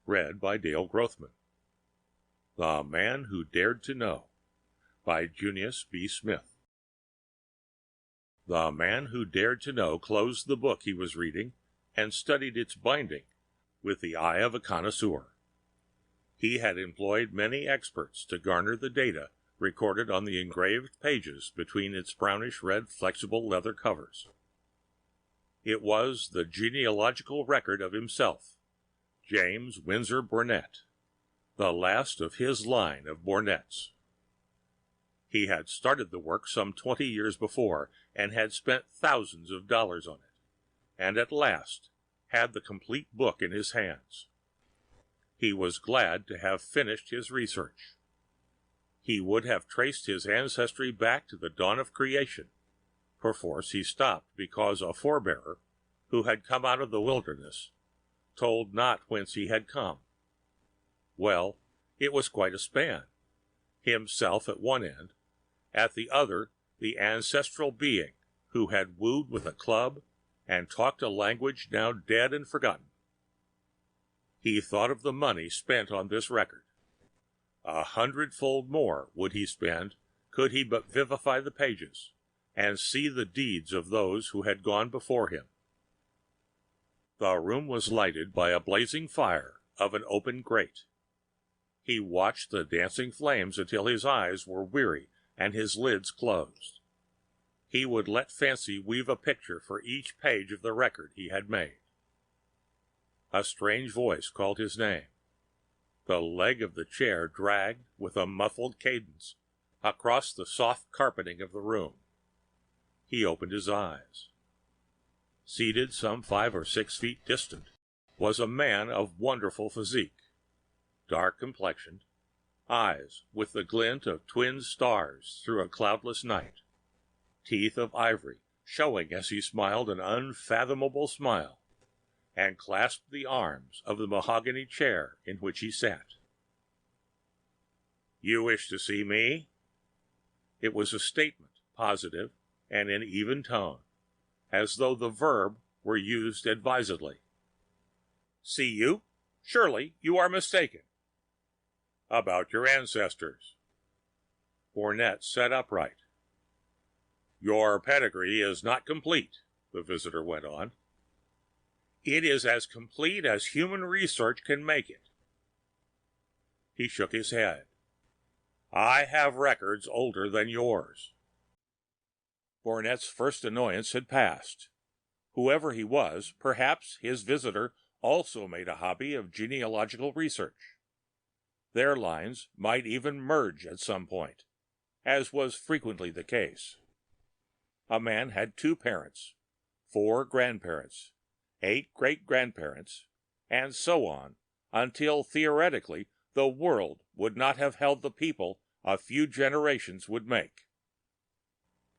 Read by Dale Grothman. The Man Who Dared to Know by Junius B. Smith. The man who dared to know closed the book he was reading and studied its binding with the eye of a connoisseur. He had employed many experts to garner the data recorded on the engraved pages between its brownish-red flexible leather covers. It was the genealogical record of himself, James Windsor Burnett, the last of his line of Burnett's. He had started the work some 20 years before and had spent thousands of dollars on it, and at last had the complete book in his hands. He was glad to have finished his research. He would have traced his ancestry back to the dawn of creation. Perforce he stopped because a forebearer, who had come out of the wilderness, told not whence he had come. Well, it was quite a span. Himself at one end, at the other the ancestral being who had wooed with a club and talked a language now dead and forgotten. He thought of the money spent on this record. 100-fold more would he spend could he but vivify the pages and see the deeds of those who had gone before him. The room was lighted by a blazing fire of an open grate. He watched the dancing flames until his eyes were weary and his lids closed. He would let fancy weave a picture for each page of the record he had made. A strange voice called his name. The leg of the chair dragged with a muffled cadence across the soft carpeting of the room. He opened his eyes. Seated some 5 or 6 feet distant was a man of wonderful physique, dark complexioned, eyes with the glint of twin stars through a cloudless night, teeth of ivory showing as he smiled an unfathomable smile, and clasped the arms of the mahogany chair in which he sat. "You wish to see me?" It was a statement, positive and in even tone, as though the verb were used advisedly. "See you? Surely you are mistaken." "About your ancestors." Burnett sat upright. "Your pedigree is not complete," the visitor went on. "It is as complete as human research can make it." He shook his head. "I have records older than yours." Burnett's first annoyance had passed. Whoever he was, perhaps his visitor also made a hobby of genealogical research. Their lines might even merge at some point, as was frequently the case. A man had 2 parents, 4 grandparents, 8 great-grandparents, and so on, until theoretically the world would not have held the people a few generations would make.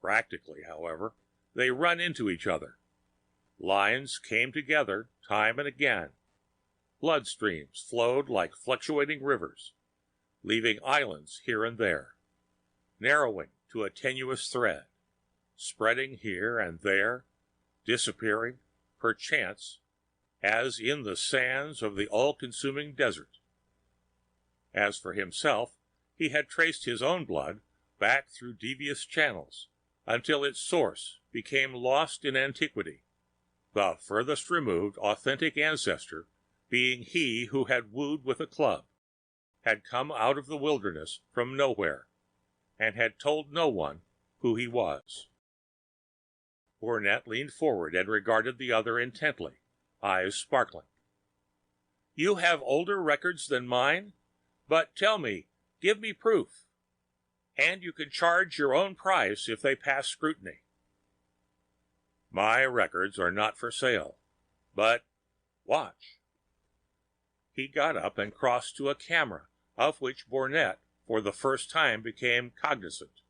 Practically, however, they run into each other. Lines came together time and again. Blood streams flowed like fluctuating rivers, leaving islands here and there, narrowing to a tenuous thread, spreading here and there, disappearing, perchance, as in the sands of the all-consuming desert. As for himself, he had traced his own blood back through devious channels until its source became lost in antiquity, the furthest removed authentic ancestor being he who had wooed with a club, had come out of the wilderness from nowhere, and had told no one who he was. Burnett leaned forward and regarded the other intently, eyes sparkling. "You have older records than mine? But tell me, give me proof. And you can charge your own price if they pass scrutiny." "My records are not for sale, but watch." He got up and crossed to a camera of which Burnett for the first time became cognizant.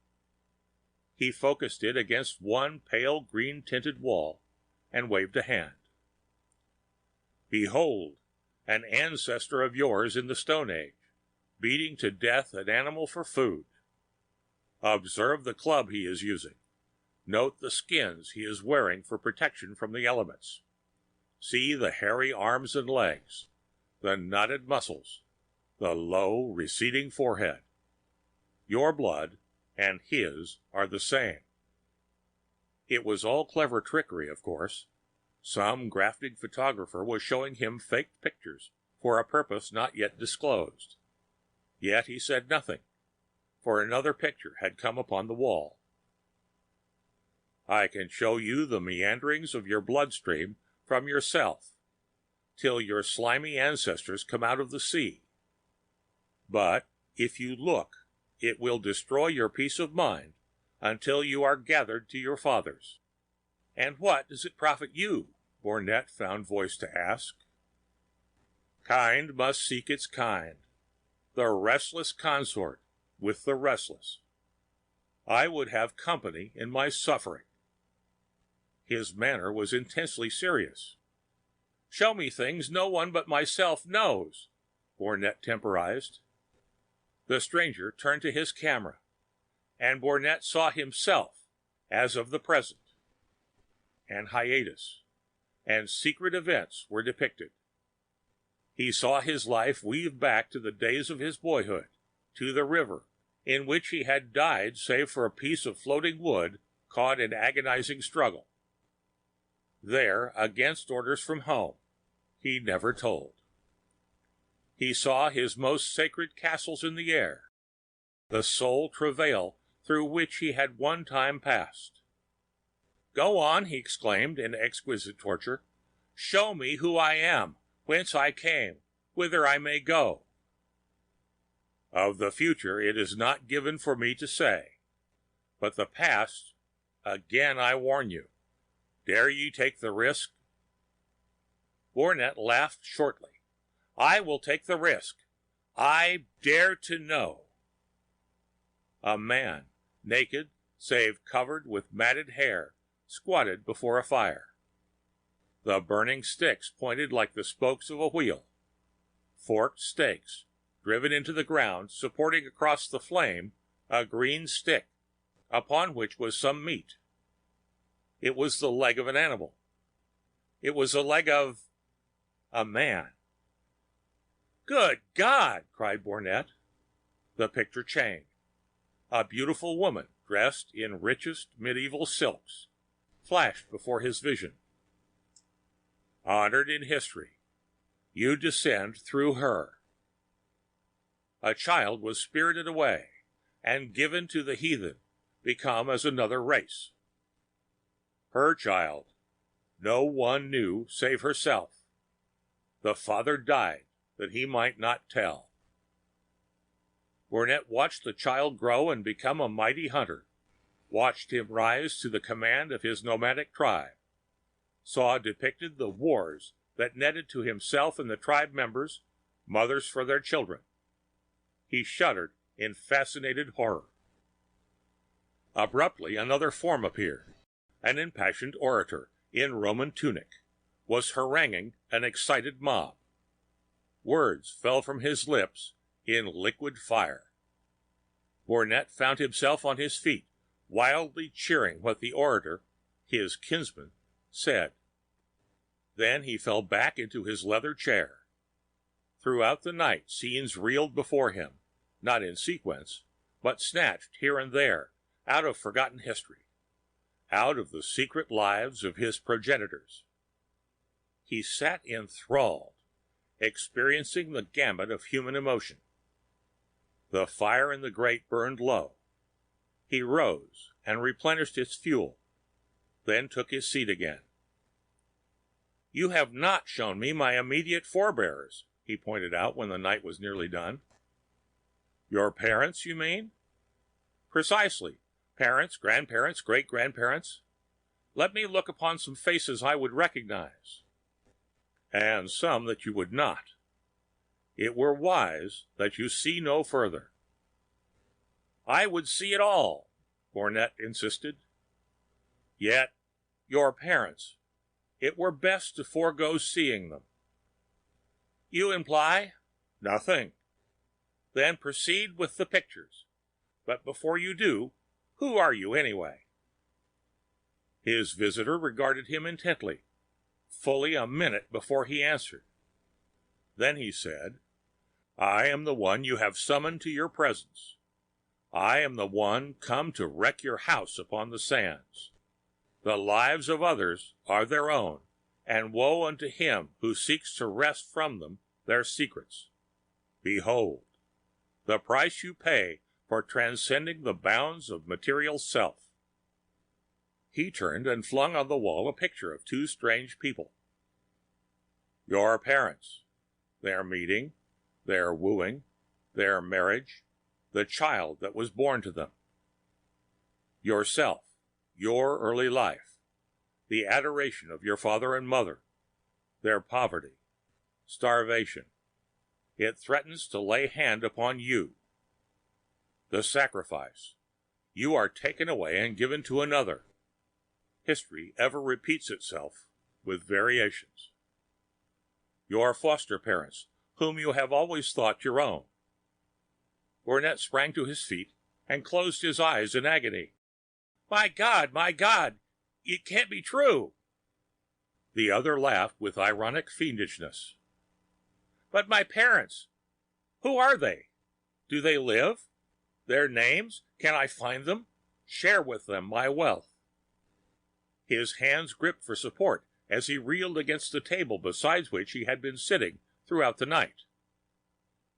He focused it against one pale green-tinted wall and waved a hand. "Behold, an ancestor of yours in the Stone Age, beating to death an animal for food. Observe the club he is using. Note the skins he is wearing for protection from the elements. See the hairy arms and legs, the knotted muscles, the low, receding forehead. Your blood and his are the same. It was all clever trickery, of course. Some grafting photographer was showing him faked pictures for a purpose not yet disclosed. Yet he said nothing, for another picture had come upon the wall. I can show you the meanderings of your bloodstream from yourself, till your slimy ancestors come out of the sea. But if you look, it will destroy your peace of mind until you are gathered to your fathers. And what does it profit you? Bornette found voice to ask. Kind must seek its kind, the restless consort with the restless. I would have company in my suffering. His manner was intensely serious. Show me things no one but myself knows, Bornette temporized. The stranger turned to his camera, and Bornette saw himself as of the present. And hiatus and secret events were depicted. He saw his life weave back to the days of his boyhood, to the river, in which he had died save for a piece of floating wood caught in agonizing struggle. There, against orders from home, he never told. He saw his most sacred castles in the air, the soul travail through which he had one time passed. Go on, he exclaimed in exquisite torture. Show me who I am, whence I came, whither I may go. Of the future it is not given for me to say, but the past, again I warn you. Dare ye take the risk? Bornette laughed shortly. I will take the risk. I dare to know. A man, naked, save covered with matted hair, squatted before a fire. The burning sticks pointed like the spokes of a wheel. Forked stakes, driven into the ground, supporting across the flame a green stick, upon which was some meat. It was the leg of an animal. It was the leg of a man. Good God! Cried Bornette. The picture changed. A beautiful woman, dressed in richest medieval silks, flashed before his vision. Honored in history, you descend through her. A child was spirited away and given to the heathen, become as another race. Her child, no one knew save herself. The father died that he might not tell. Bornette watched the child grow and become a mighty hunter, watched him rise to the command of his nomadic tribe, saw depicted the wars that netted to himself and the tribe members mothers for their children. He shuddered in fascinated horror. Abruptly another form appeared. An impassioned orator in Roman tunic was haranguing an excited mob. Words fell from his lips in liquid fire. Bornette found himself on his feet, wildly cheering what the orator, his kinsman, said. Then he fell back into his leather chair. Throughout the night scenes reeled before him, not in sequence, but snatched here and there out of forgotten history, out of the secret lives of his progenitors. He sat enthralled, experiencing the gamut of human emotion. The fire in the grate burned low. He rose and replenished its fuel, then took his seat again. You have not shown me my immediate forebears, he pointed out when the night was nearly done. Your parents, you mean? Precisely. Parents, grandparents, great-grandparents. Let me look upon some faces I would recognize, and some that you would not. It were wise that you see no further. I would see it all, Bornette insisted. Yet, your parents, it were best to forego seeing them. You imply? Nothing. Then proceed with the pictures. But before you do, who are you anyway? His visitor regarded him intently, fully a minute before he answered. Then he said, I am the one you have summoned to your presence. I am the one come to wreck your house upon the sands. The lives of others are their own, and woe unto him who seeks to wrest from them their secrets. Behold, the price you pay for transcending the bounds of material self. He turned and flung on the wall a picture of two strange people. Your parents, their meeting, their wooing, their marriage, the child that was born to them. Yourself, your early life, the adoration of your father and mother, their poverty, starvation. It threatens to lay hand upon you. The sacrifice. You are taken away and given to another. History ever repeats itself with variations. Your foster parents, whom you have always thought your own. Burnett sprang to his feet and closed his eyes in agony. My God, it can't be true. The other laughed with ironic fiendishness. But my parents, who are they? Do they live? Their names? Can I find them? Share with them my wealth. His hands gripped for support as he reeled against the table beside which he had been sitting throughout the night.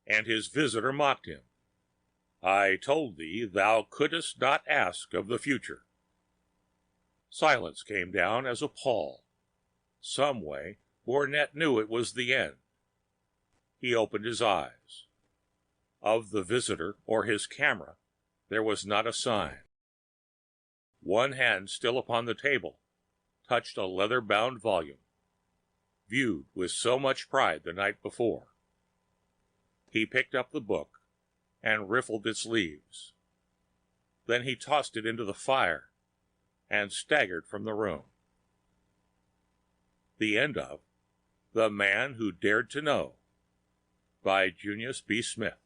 And his visitor mocked him. I told thee thou couldst not ask of the future. Silence came down as a pall. Some way, Burnett knew it was the end. He opened his eyes. Of the visitor or his camera, there was not a sign. One hand, still upon the table, touched a leather-bound volume, viewed with so much pride the night before. He picked up the book and riffled its leaves. Then he tossed it into the fire and staggered from the room. The end of The Man Who Dared to Know by Junius B. Smith.